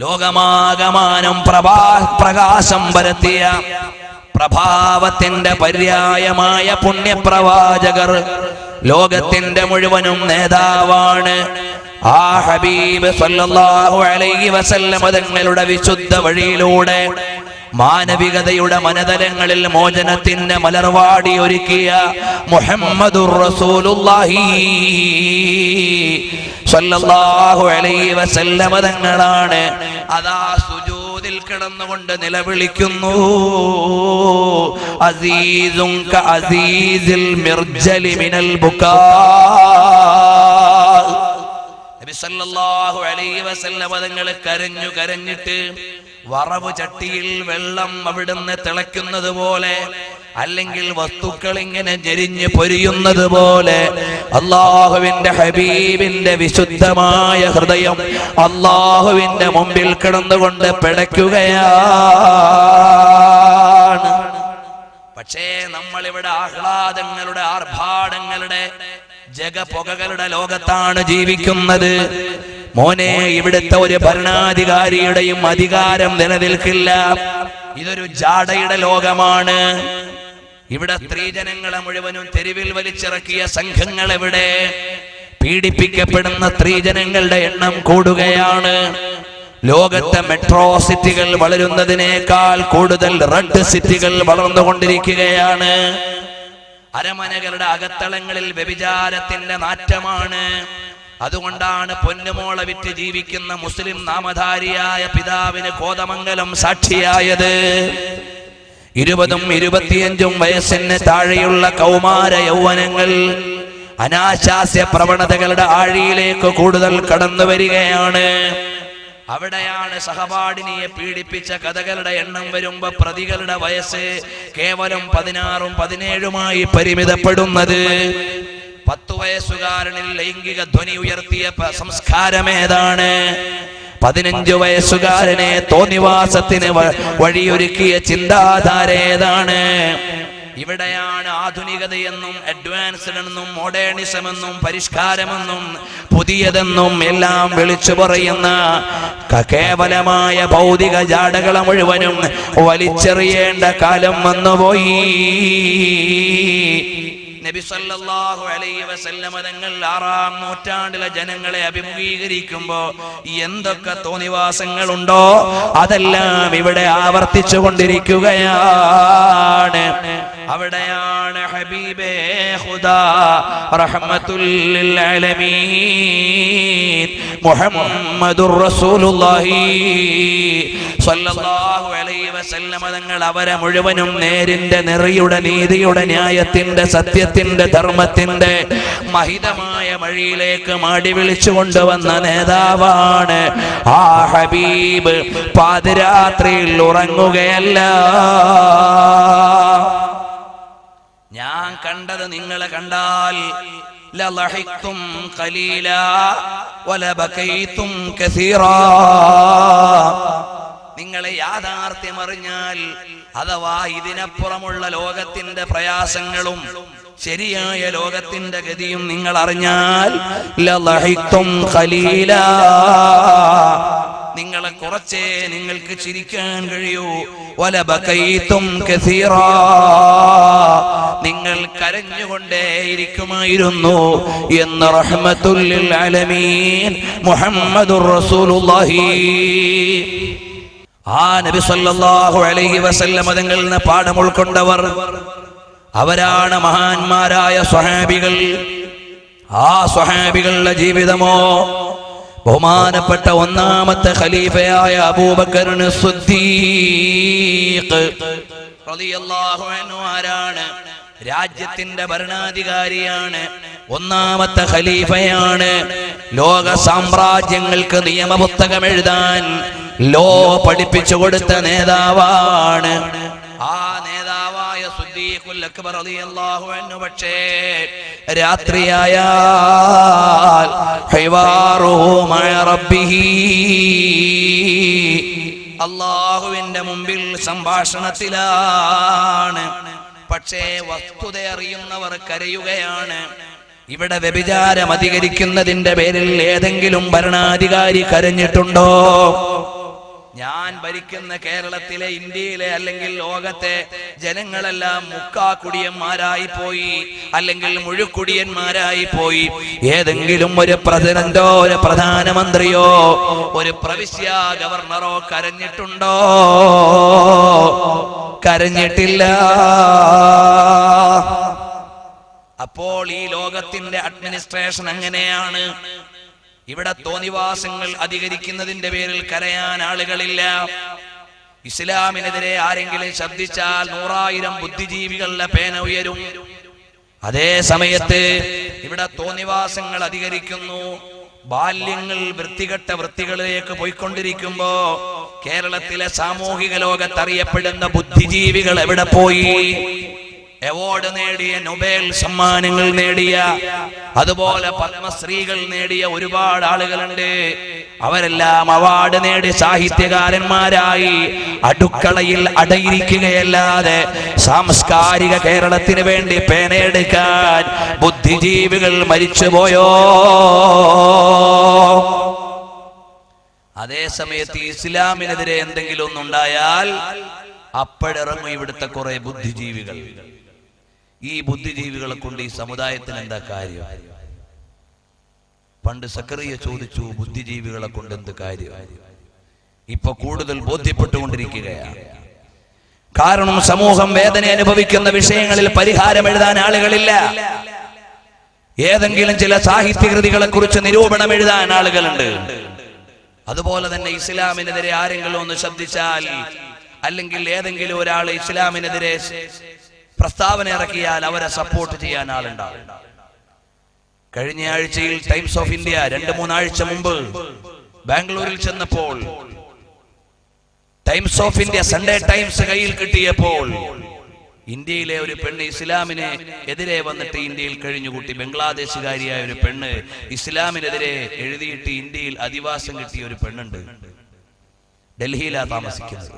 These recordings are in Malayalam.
ലോകമാകമാനം പ്രകാശം പരത്തിയ പ്രഭാവത്തിന്റെ പര്യായമായ പുണ്യപ്രവാചകർ, ലോകത്തിന്റെ മുഴുവനും നേതാവാണ്. ആ ഹബീബ് സല്ലല്ലാഹു അലൈഹി വസല്ലം തങ്ങളുടെ വിശുദ്ധ വഴിയിലൂടെ മാനവികതയുടെ മനതലങ്ങളിൽ മോചനത്തിന്റെ മലർവാടി ഒരുക്കിയ മുഹമ്മദുർ റസൂലുള്ളാഹി സല്ലല്ലാഹു അലൈഹി വസല്ലം തങ്ങളാണ്. അതാ സുജൂദിൽ കിടന്നുകൊണ്ട് നിലവിളിക്കുന്നു, അസീസുൻ കഅസീസിൽ മിർജലി മിനൽ ബുകാ. നബി സല്ലല്ലാഹു അലൈഹി വസല്ലം തങ്ങൾ കരഞ്ഞിട്ട് വറവ് ചട്ടിയിൽ വെള്ളം അവിടുന്ന് തിളയ്ക്കുന്നത് പോലെ, അല്ലെങ്കിൽ വസ്തുക്കൾ ഇങ്ങനെ ഞെരിഞ്ഞ് പൊരിയുന്നത് പോലെ അല്ലാഹുവിന്റെ ഹബീബിന്റെ വിശുദ്ധമായ ഹൃദയം അല്ലാഹുവിന്റെ മുമ്പിൽ കിടന്നുകൊണ്ട് പിടയ്ക്കുകയാണ്. പക്ഷേ നമ്മളിവിടെ ആഹ്ലാദങ്ങളുടെ, ആർഭാടങ്ങളുടെ, ജഗപുകകളുടെ ലോകത്താണ് ജീവിക്കുന്നത്. മോനെ, ഇവിടുത്തെ ഒരു ഭരണാധികാരിയുടെയും അധികാരം നിലനിൽക്കില്ല. ഇതൊരു ജാടയുടെ ലോകമാണ്. ഇവിടെ സ്ത്രീജനങ്ങളെ മുഴുവനും തെരുവിൽ വലിച്ചിറക്കിയ സംഘങ്ങൾ എവിടെ? പീഡിപ്പിക്കപ്പെടുന്ന സ്ത്രീജനങ്ങളുടെ എണ്ണം കൂടുകയാണ്. ലോകത്തെ മെട്രോ സിറ്റികൾ വളരുന്നതിനേക്കാൾ കൂടുതൽ റെഡ് സിറ്റികൾ വളർന്നുകൊണ്ടിരിക്കുകയാണ്. അരമനകളുടെ അകത്തളങ്ങളിൽ വ്യഭിചാരത്തിന്റെ നാറ്റമാണ്. അതുകൊണ്ടാണ് പൊന്നുമോളെ വിറ്റ് ജീവിക്കുന്ന മുസ്ലിം നാമധാരിയായ പിതാവിന് കോതമംഗലം സാക്ഷിയായത്. 20 25 വയസ്സിന് താഴെയുള്ള കൗമാര യൗവനങ്ങൾ അനാശാസ്യ പ്രവണതകളുടെ ആഴിയിലേക്ക് കൂടുതൽ കടന്നു വരികയാണ്. അവിടെയാണ് സഹപാഠിനിയെ പീഡിപ്പിച്ച കഥകളുടെ എണ്ണം വരുമ്പോ പ്രതികളുടെ വയസ്സ് കേവലം 16 17 പരിമിതപ്പെടുന്നത്. 10 വയസ്സുകാരനിൽ ലൈംഗിക ധ്വനി ഉയർത്തിയ സംസ്കാരമേതാണ്? 15 വയസ്സുകാരനെ തോന്നിവാസത്തിന് വഴിയൊരുക്കിയ ചിന്താധാര ഏതാണ്? ഇവിടെയാണ് ആധുനികതയെന്നും അഡ്വാൻസ്ഡ് എന്നും മോഡേണിസം എന്നും പരിഷ്കാരമെന്നും പുതിയതെന്നും എല്ലാം വിളിച്ചു പറയുന്ന കേവലമായ ഭൗതിക ജാടകളെ മുഴുവനും വലിച്ചെറിയേണ്ട കാലം വന്നുപോയി. നബി സല്ലല്ലാഹു അലൈഹി വസല്ലം തങ്ങൾ 6-ാം നൂറ്റാണ്ടിലെ ജനങ്ങളെ അഭിമുഖീകരിക്കുമ്പോ എന്തൊക്കെ തോന്നിവാസങ്ങളുണ്ടോ അതെല്ലാം ഇവിടെ ആവർത്തിച്ചു കൊണ്ടിരിക്കുകയാണ്. അവിടെയാണ് ഹബീബേ ഖുദാ റഹ്മത്തുൽ ലിൽ ആലമീൻ മുഹമ്മദുർ റസൂലുള്ളാഹി സ്വല്ലല്ലാഹു അലൈഹി വസല്ലം തങ്ങൾ അവരെ മുഴുവനും നേരിന്റെ, നെറിയുടെ, നീതിയുടെ, ന്യായത്തിന്റെ, സത്യത്തിന്റെ, ധർമ്മത്തിന്റെ മഹിതമായ വഴിയിലേക്ക് മാടി വിളിച്ചു കൊണ്ടുവന്ന നേതാവാണ്. ആ ഹബീബ് പാതിരാത്രിയിൽ ഉറങ്ങുകയല്ല. ഞാൻ കണ്ടത് നിങ്ങളെ കണ്ടാൽ ലളഹിഖ്തും ഖലീലാ വലബകൈതും കസീറാ. നിങ്ങളെ യാഥാർത്ഥ്യം അറിഞ്ഞാൽ, അഥവാ ഇതിനപ്പുറമുള്ള ലോകത്തിന്റെ പ്രയാസങ്ങളും ശരിയായ ലോകത്തിന്റെ ഗതിയും നിങ്ങൾ അറിഞ്ഞാൽ ലളഹിഖ്തും ഖലീലാ, നിങ്ങളെ കുറച്ചേ നിങ്ങൾക്ക് ചിരിക്കാൻ കഴിയൂ. വലബകൈതും കസീറാ, നിങ്ങൾ കരഞ്ഞുകൊണ്ടേയിരിക്കുമായിരുന്നു എന്ന് റഹ്മത്തുൽ ലിൽ ആലമീൻ മുഹമ്മദുർ റസൂലുള്ളാഹി. ആ നബി സല്ലല്ലാഹു അലൈഹി വസല്ലം തങ്ങളിൽ നിന്ന് പാഠം ഉൾക്കൊണ്ടവർ അവരാണ് മഹാന്മാരായ സ്വഹാബികൾ. ആ സ്വഹാബികളുടെ ജീവിതമോ ബഹുമാനപ്പെട്ട 1-ാമത്തെ ഖലീഫയായ അബൂബക്കർ സിദ്ദീഖ് റളിയല്ലാഹു അൻഹു ആരാണ്? രാജ്യത്തിന്റെ ഭരണാധികാരിയാണ്, 1-ാമത്തെ ഖലീഫയാണ്. ലോക സാമ്രാജ്യങ്ങൾക്ക് നിയമപുസ്തകം എഴുതാൻ ലോ പഠിപ്പിച്ചു കൊടുത്ത നേതാവാണ്. ആ നേതാവായ സിദ്ദീഖുൽ അക്ബർ റളിയല്ലാഹു അൻഹു പക്ഷേ രാത്രിയായാൽ ഹിവാറുഹു മഅ റബ്ബിഹി, അല്ലാഹുവിന്റെ മുമ്പിൽ സംഭാഷണത്തിലാണ്. പക്ഷേ വസ്തുത അറിയുന്നവർ കരയുകയാണ്. ഇവിടെ വ്യഭിചാരം അധികരിക്കുന്നതിന്റെ പേരിൽ ഏതെങ്കിലും ഭരണാധികാരി കരഞ്ഞിട്ടുണ്ടോ? ഞാൻ ഭരിക്കുന്ന കേരളത്തിലെ, ഇന്ത്യയിലെ അല്ലെങ്കിൽ ലോകത്തെ ജനങ്ങളെല്ലാം മുക്കാക്കുടിയന്മാരായി പോയി, അല്ലെങ്കിൽ മുഴുക്കുടിയന്മാരായി പോയി. ഏതെങ്കിലും ഒരു പ്രസിഡന്റോ ഒരു പ്രധാനമന്ത്രിയോ ഒരു പ്രവിശ്യ ഗവർണറോ കരഞ്ഞിട്ടുണ്ടോ? കരഞ്ഞിട്ടില്ല. അപ്പോൾ ഈ ലോകത്തിന്റെ അഡ്മിനിസ്ട്രേഷൻ അങ്ങനെയാണ്. ഇവിടെ തോന്നിവാസങ്ങൾ അധികരിക്കുന്നതിന്റെ പേരിൽ കരയാൻ ആളുകളില്ല. ഇസ്ലാമിനെതിരെ ആരെങ്കിലും ശബ്ദിച്ചാൽ 100,000 ബുദ്ധിജീവികളുടെ പേന ഉയരും. അതേ സമയത്ത് ഇവിടെ തോന്നിവാസങ്ങൾ അധികരിക്കുന്നു. ബാല്യങ്ങൾ വൃത്തികെട്ട വൃത്തികളിലേക്ക് പോയിക്കൊണ്ടിരിക്കുമ്പോ കേരളത്തിലെ സാമൂഹിക ലോകത്തറിയപ്പെടുന്ന ബുദ്ധിജീവികൾ എവിടെ പോയി? അവാർഡ് നേടിയ, നൊബേൽ സമ്മാനങ്ങൾ നേടിയ, അതുപോലെ പത്മശ്രീകൾ നേടിയ ഒരുപാട് ആളുകളുണ്ട്. അവരെല്ലാം അവാർഡ് നേടി സാഹിത്യകാരന്മാരായി അടുക്കളയിൽ അടയിരിക്കുകയല്ലാതെ സാംസ്കാരിക കേരളത്തിന് വേണ്ടി പേനയെടുക്കാൻ ബുദ്ധിജീവികൾ മരിച്ചുപോയോ? അതേ സമയത്ത് ഇസ്ലാമിനെതിരെ എന്തെങ്കിലും ഒന്നുണ്ടായാൽ അപ്പോഴിറങ്ങും ഇവിടുത്തെ കുറെ ബുദ്ധിജീവികൾ. ഈ ബുദ്ധിജീവികളെ കൊണ്ട് ഈ സമുദായത്തിന് എന്താ കാര്യം? പണ്ട് സക്കറിയ ചോദിച്ചു, ബുദ്ധിജീവികളെ കൊണ്ട് എന്ത് കാര്യം? ഇപ്പൊ കൂടുതൽ ബോധ്യപ്പെട്ടുകൊണ്ടിരിക്കുകയാണ്. കാരണം സമൂഹം വേദന അനുഭവിക്കുന്ന വിഷയങ്ങളിൽ പരിഹാരം എഴുതാൻ ആളുകളില്ല. ഏതെങ്കിലും ചില സാഹിത്യകൃതികളെ കുറിച്ച് നിരൂപണം എഴുതാൻ ആളുകളുണ്ട്. അതുപോലെ തന്നെ ഇസ്ലാമിനെതിരെ ആരെങ്കിലും ഒന്ന് ശബ്ദിച്ചാൽ, അല്ലെങ്കിൽ ഏതെങ്കിലും ഒരാൾ ഇസ്ലാമിനെതിരെ പ്രസ്താവന ഇറക്കിയാൽ അവരെ സപ്പോർട്ട് ചെയ്യാൻ ആളുണ്ടാവും. കഴിഞ്ഞ ആഴ്ചയിൽ ടൈംസ് ഓഫ് ഇന്ത്യ 2-3 ആഴ്ച മുമ്പ് ബാംഗ്ലൂരിൽ ചെന്നപ്പോൾ times of India Sunday times കയ്യിൽ കിട്ടിയപ്പോൾ ഇന്ത്യയിലെ ഒരു പെണ്ണ് ഇസ്ലാമിന് എതിരെ വന്നിട്ട് ഇന്ത്യയിൽ കഴിഞ്ഞുകൂട്ടി. ബംഗ്ലാദേശുകാരിയായ ഒരു പെണ്ണ് ഇസ്ലാമിനെതിരെ എഴുതിയിട്ട് ഇന്ത്യയിൽ അധിവാസം കിട്ടിയ ഒരു പെണ്ണുണ്ട്. ഡൽഹിയിലാ താമസിക്കുന്നത്.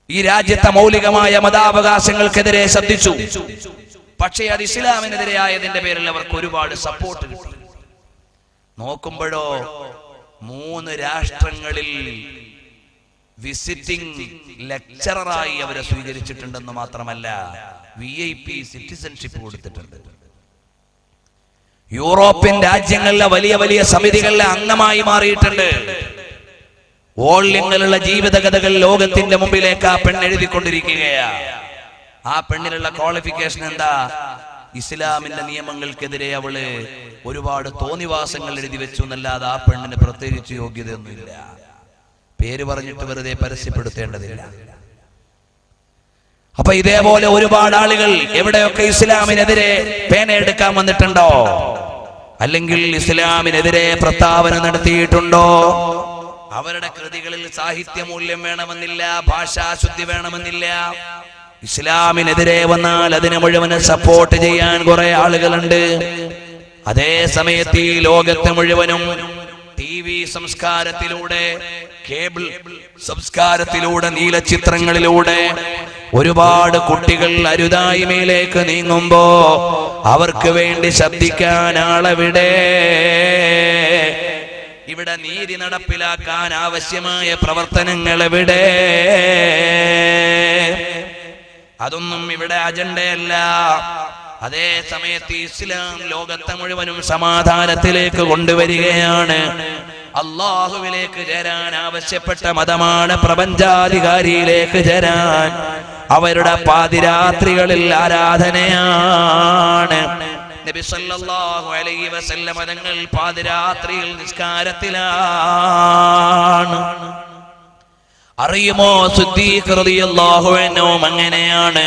ഈ രാജ്യത്തെ മൗലികമായ മതാവകാശങ്ങൾക്കെതിരെ ശബ്ദിച്ചു. പക്ഷേ അത് ഇസ്ലാമിനെതിരെ ആയതിന്റെ പേരിൽ അവർക്ക് ഒരുപാട് സപ്പോർട്ട് കിട്ടി. നോക്കുമ്പോഴോ 3 രാഷ്ട്രങ്ങളിൽ വിസിറ്റിംഗ് ലെക്ചററായി അവരെ സ്വീകരിച്ചിട്ടുണ്ടെന്ന് മാത്രമല്ല VIP സിറ്റിസൺഷിപ്പ് കൊടുത്തിട്ടുണ്ട്. യൂറോപ്യൻ രാജ്യങ്ങളിലെ വലിയ വലിയ സമിതികളിലെ അംഗമായി മാറിയിട്ടുണ്ട്. ഓളിങ്ങളുള്ള ജീവിതകഥകൾ ലോകത്തിന്റെ മുമ്പിലേക്ക് ആ പെണ്ണ് എഴുതിക്കൊണ്ടിരിക്കുകയാ. ആ പെണ്ണിനുള്ള ക്വാളിഫിക്കേഷൻ എന്താ? ഇസ്ലാമിന്റെ നിയമങ്ങൾക്കെതിരെ അവള് ഒരുപാട് തോന്നിവാസങ്ങൾ എഴുതി വെച്ചു എന്നല്ലാതെ ആ പെണ്ണിന് പ്രത്യേകിച്ച് യോഗ്യതയൊന്നുമില്ല. പേര് പറഞ്ഞിട്ട് വെറുതെ പരസ്യപ്പെടുത്തേണ്ടതില്ല. അപ്പൊ ഇതേപോലെ ഒരുപാട് ആളുകൾ എവിടെയൊക്കെ ഇസ്ലാമിനെതിരെ പേനയെടുക്കാൻ വന്നിട്ടുണ്ടോ, അല്ലെങ്കിൽ ഇസ്ലാമിനെതിരെ പ്രസ്താവന നടത്തിയിട്ടുണ്ടോ, അവരുടെ കൃതികളിൽ സാഹിത്യമൂല്യം വേണമെന്നില്ല, ഭാഷാശുദ്ധി വേണമെന്നില്ല. ഇസ്ലാമിനെതിരെ വന്നാൽ അതിനെ മുഴുവൻ സപ്പോർട്ട് ചെയ്യാൻ കുറെ ആളുകളുണ്ട്. അതേ സമയത്ത് ഈ ലോകത്ത് മുഴുവനും TV സംസ്കാരത്തിലൂടെ, കേബിൾ സംസ്കാരത്തിലൂടെ, നീലച്ചിത്രങ്ങളിലൂടെ ഒരുപാട് കുട്ടികൾ അരുതായ്മയിലേക്ക് നീങ്ങുമ്പോ അവർക്ക് വേണ്ടി ശബ്ദിക്കാൻ ആളെവിടെ? ഇവിടെ നീതി നടപ്പിലാക്കാൻ ആവശ്യമായ പ്രവർത്തനങ്ങൾ എവിടെ? അതൊന്നും ഇവിടെ അജണ്ടയല്ല. അതേ സമയത്ത് ഇസ്ലാം ലോകത്തെ മുഴുവനും സമാധാനത്തിലേക്ക് കൊണ്ടുവരികയാണ്. അല്ലാഹുവിലേക്ക് ചേരാൻ ആവശ്യപ്പെട്ട മതമാണ്. പ്രപഞ്ചാധികാരിയിലേക്ക് ചേരാൻ അവരുടെ പാതിരാത്രികളിൽ ആരാധനയാണ്. നബി സല്ലല്ലാഹു അലൈഹി വസല്ലം തങ്ങൾ പാതിരാത്രിയിൽ നിസ്കാരത്തിലാണ്. അറിയുമോ, സിദ്ദീഖ് റളിയല്ലാഹു അൻഹു അങ്ങനെയാണ്.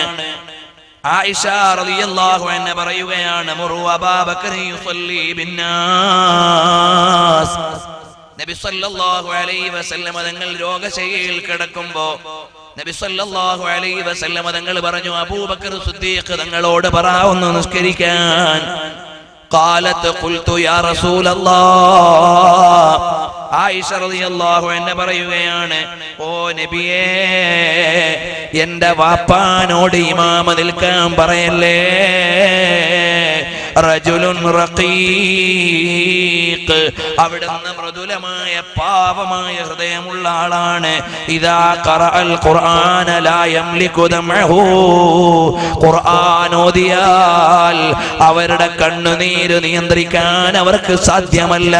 ആയിഷ റളിയല്ലാഹു അൻഹ പറയുകയാണ്, മുറു അബൂബക്കർ യുസല്ലി ബിന്നാസ്. നബി സല്ലല്ലാഹു അലൈഹി വസല്ലം തങ്ങൾ രോഗശയ്യയിൽ കിടക്കുമ്പോ നബി സല്ലല്ലാഹു അലൈഹി വസല്ലം തങ്ങൾ പറഞ്ഞു, അബൂബക്കർ സിദ്ദീഖ് തങ്ങളോട് പറ ഒന്ന് നിസ്കരിക്കാൻ. ഖാലത്ത് ഖുൽതു യാ റസൂലല്ലാഹ്. ആയിഷ റളിയല്ലാഹു അൻഹ പറയുകയാണ്, ഓ നബിയേ, എന്റെ വാപ്പാനോട് ഇമാമ നിൽക്കാൻ പറയല്ലേ. റജുലുൻ റഖീഖ് അവിടുന്ന് മൃദുലമായ പാവമായ ഹൃദയമുള്ള ആളാണ്. ഇദാ ഖറഅൽ ഖുർആന ലാ യംലികു ദമഹു, ഖുർആൻ ഓതിയാൽ അവരുടെ കണ്ണുനീര് നിയന്ത്രിക്കാൻ അവർക്ക് സാധ്യമല്ല.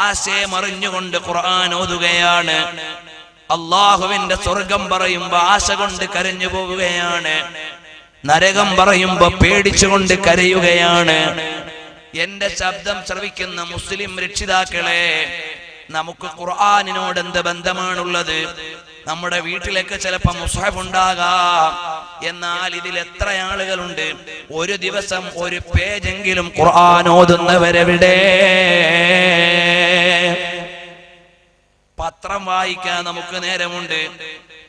ആശയം അറിഞ്ഞുകൊണ്ട് ഖുർആൻ ഓതുകയാണ്. അള്ളാഹുവിന്റെ സ്വർഗം പറയുമ്പോ ആശ കൊണ്ട് കരഞ്ഞു പോവുകയാണ്. നരകം പറയുമ്പോ പേടിച്ചുകൊണ്ട് കരയുകയാണ്. എന്റെ ശബ്ദം ശ്രവിക്കുന്ന മുസ്ലിം രക്ഷിതാക്കളെ, നമുക്ക് ഖുർആനിനോട് എന്ത് ബന്ധമാണുള്ളത്? നമ്മുടെ വീട്ടിലേക്ക് ചിലപ്പോ മുസ്ഹഫ് ഉണ്ടാകാം, എന്നാൽ ഇതിൽ എത്ര ആളുകളുണ്ട് ഒരു ദിവസം ഒരു പേജെങ്കിലും ഖുർആൻ ഓതുന്നവരെവിടെ? പത്രം വായിക്കാൻ നമുക്ക് നേരമുണ്ട്,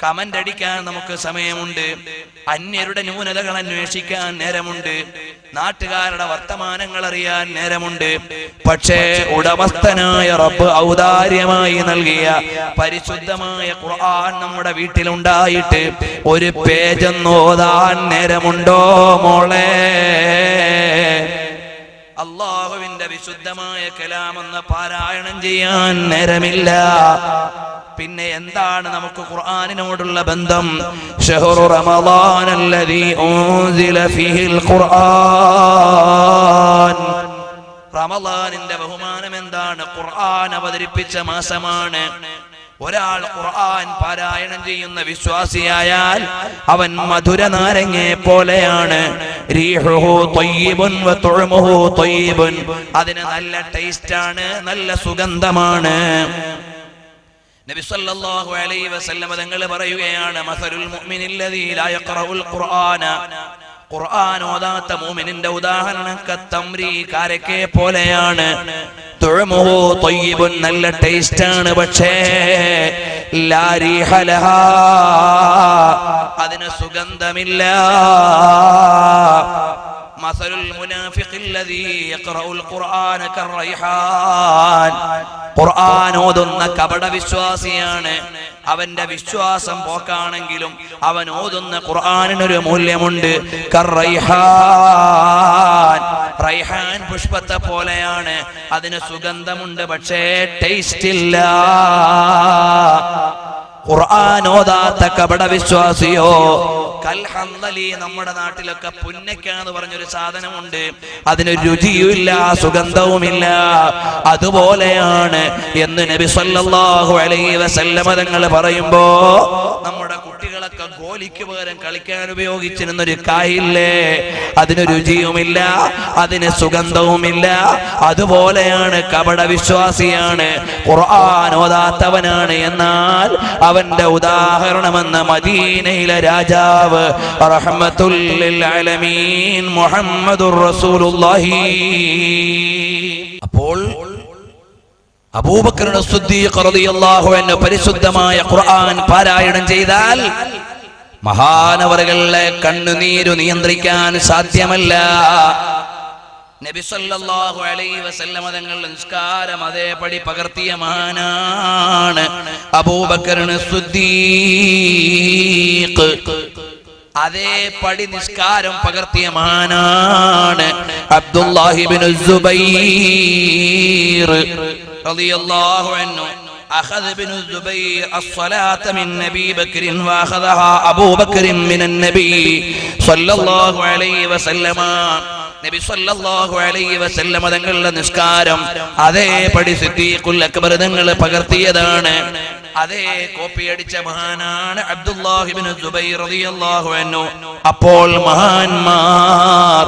കമന്റ് അടിക്കാൻ നമുക്ക് സമയമുണ്ട്, അന്യരുടെ ന്യൂനതകൾ അന്വേഷിക്കാൻ നേരമുണ്ട്, നാട്ടുകാരുടെ വർത്തമാനങ്ങൾ അറിയാൻ നേരമുണ്ട്. പക്ഷേ ഉടമസ്ഥനായ റബ്ബ് ഔദാര്യമായി നൽകിയ പരിശുദ്ധമായ ഖുർആൻ നമ്മുടെ വീട്ടിലുണ്ടായിട്ട് ഒരു പേജൊന്ന് ഓതാൻ നേരമുണ്ടോ മോളെ? അള്ളാഹുവിന്റെ വിശുദ്ധമായ കലാമെന്ന് പാരായണം ചെയ്യാൻ നേരമില്ല. പിന്നെ എന്താണ് നമുക്ക് ഖുർആനിനോടുള്ള ബന്ധം? ശഹ്റു റമളാനല്ലദീ ഉൻസില ഫീഹിൽ ഖുർആൻ. റമളാനിന്റെ ബഹുമാനം എന്താണ്? ഖുർആൻ അവതരിപ്പിച്ച മാസമാണ്. ഒരാൾ ഖുർആൻ പാരായണം ചെയ്യുന്ന വിശ്വാസിയായാൽ അവൻ മധുര നാരങ്ങയെ പോലെയാണ്. റീഹുഹു ത്വയ്യിബുൻ വ തുഅമുഹു ത്വയ്യിബുൻ, അതിന് നല്ല ടേസ്റ്റ് ആണ്, നല്ല സുഗന്ധമാണ്. നബി സല്ലല്ലാഹു അലൈഹി വസല്ലം തങ്ങൾ പറയുകയാണ്, മസലുൽ മുഅ്മിനില്ലദീ ലാ യഖറഉൽ ഖുർആന, ഖുർആൻ ഓതാത്ത മുഅ്മിനിന്റെ ഉദാഹരണം കത്തംരി, കാരക്കയെ പോലെയാണ്. തുഅമുഹു ത്വയ്യിബുൻ, നല്ല ടേസ്റ്റ് ആണ്, പക്ഷേ ലാ റീഹ ലഹാ, അതിന് സുഗന്ധമില്ല. മസലുൽ മുനാഫിഖില്ലദീ യഖറഉൽ ഖുർആന കർറൈഹാൻ, ഖുർആൻ ഓതുന്ന കപട വിശ്വാസിയാണ്. അവന്റെ വിശ്വാസം പോക്കാണെങ്കിലും അവൻ ഓതുന്ന ഖുർആനിനൊരു മൂല്യമുണ്ട്. കർറൈഹാൻ, റൈഹാൻ പുഷ്പത്തെ പോലെയാണ്, അതിന് സുഗന്ധമുണ്ട്, പക്ഷേ ടേസ്റ്റ് ഇല്ല. ഖുർആൻ ഓതാത്ത കപട വിശ്വാസിയോ കൽഹന്ദലി, നമ്മുടെ നാട്ടിലൊക്കെ പുന്നക്ക എന്ന് പറഞ്ഞൊരു സാധനമുണ്ട്, അതിന് രുചിയുമില്ല, സുഗന്ധവുമില്ല. അതുപോലെയാണ് എന്ന് നബി സല്ലല്ലാഹു അലൈഹി വസല്ലം തങ്ങൾ പറയുമ്പോ, നമ്മുടെ കുട്ടികളൊക്കെ ഗോലിക്ക് പകരം കളിക്കാൻ ഉപയോഗിച്ചിരുന്നൊരു കായില്ലേ, അതിന് രുചിയുമില്ല, അതിന് സുഗന്ധവുമില്ല. അതുപോലെയാണ് കപട വിശ്വാസിയാണ്, ഖുർആൻ ഓതാത്തവനാണ്. എന്നാൽ അവന്റെ ഉദാഹരണമെന്ന് മദീനയിലെ രാജാവ് റഹ്മത്തുൽ ലിൽ ആലമീൻ മുഹമ്മദുർ റസൂലുള്ളാഹി. അപ്പോൾ അബൂബക്കർ സിദ്ദീഖ് റളിയല്ലാഹു അൻഹു പരിശുദ്ധമായ ഖുർആൻ പാരായണം ചെയ്താൽ മഹാനവറുകളുടെ കണ്ണുനീരു നിയന്ത്രിക്കാൻ സാധ്യമല്ല. നബി സല്ലല്ലാഹു അലൈഹി വസല്ലം തങ്ങൾ നിസ്കാരം അതേപടി പകർത്തിയ മഹാനാണ് അബൂബക്കർ സിദ്ദീഖ്. അതേപടി നിസ്കാരം പകർത്തിയ മഹാനാണ് അബ്ദുല്ലാഹി ഇബ്നു സുബൈർ റളിയല്ലാഹു അൻഹു. أخذ ابن الزبير الصلاة من أبي بكر وأخذها أبو بكر من النبي صلى الله عليه وسلم. നബി സല്ലല്ലാഹു അലൈഹി വസല്ലം തങ്ങളുടെ നിസ്കാരം അതേപടി സിദ്ദീഖുൽ അക്ബർ തങ്ങൾ പകർത്തിയതാണ്. അതേ കോപ്പി അടിച്ച മഹാനാണ് അബ്ദുല്ലാഹി ഇബ്നു സുബൈർ റളിയല്ലാഹു അൻഹു. അപ്പോൾ മഹാന്മാർ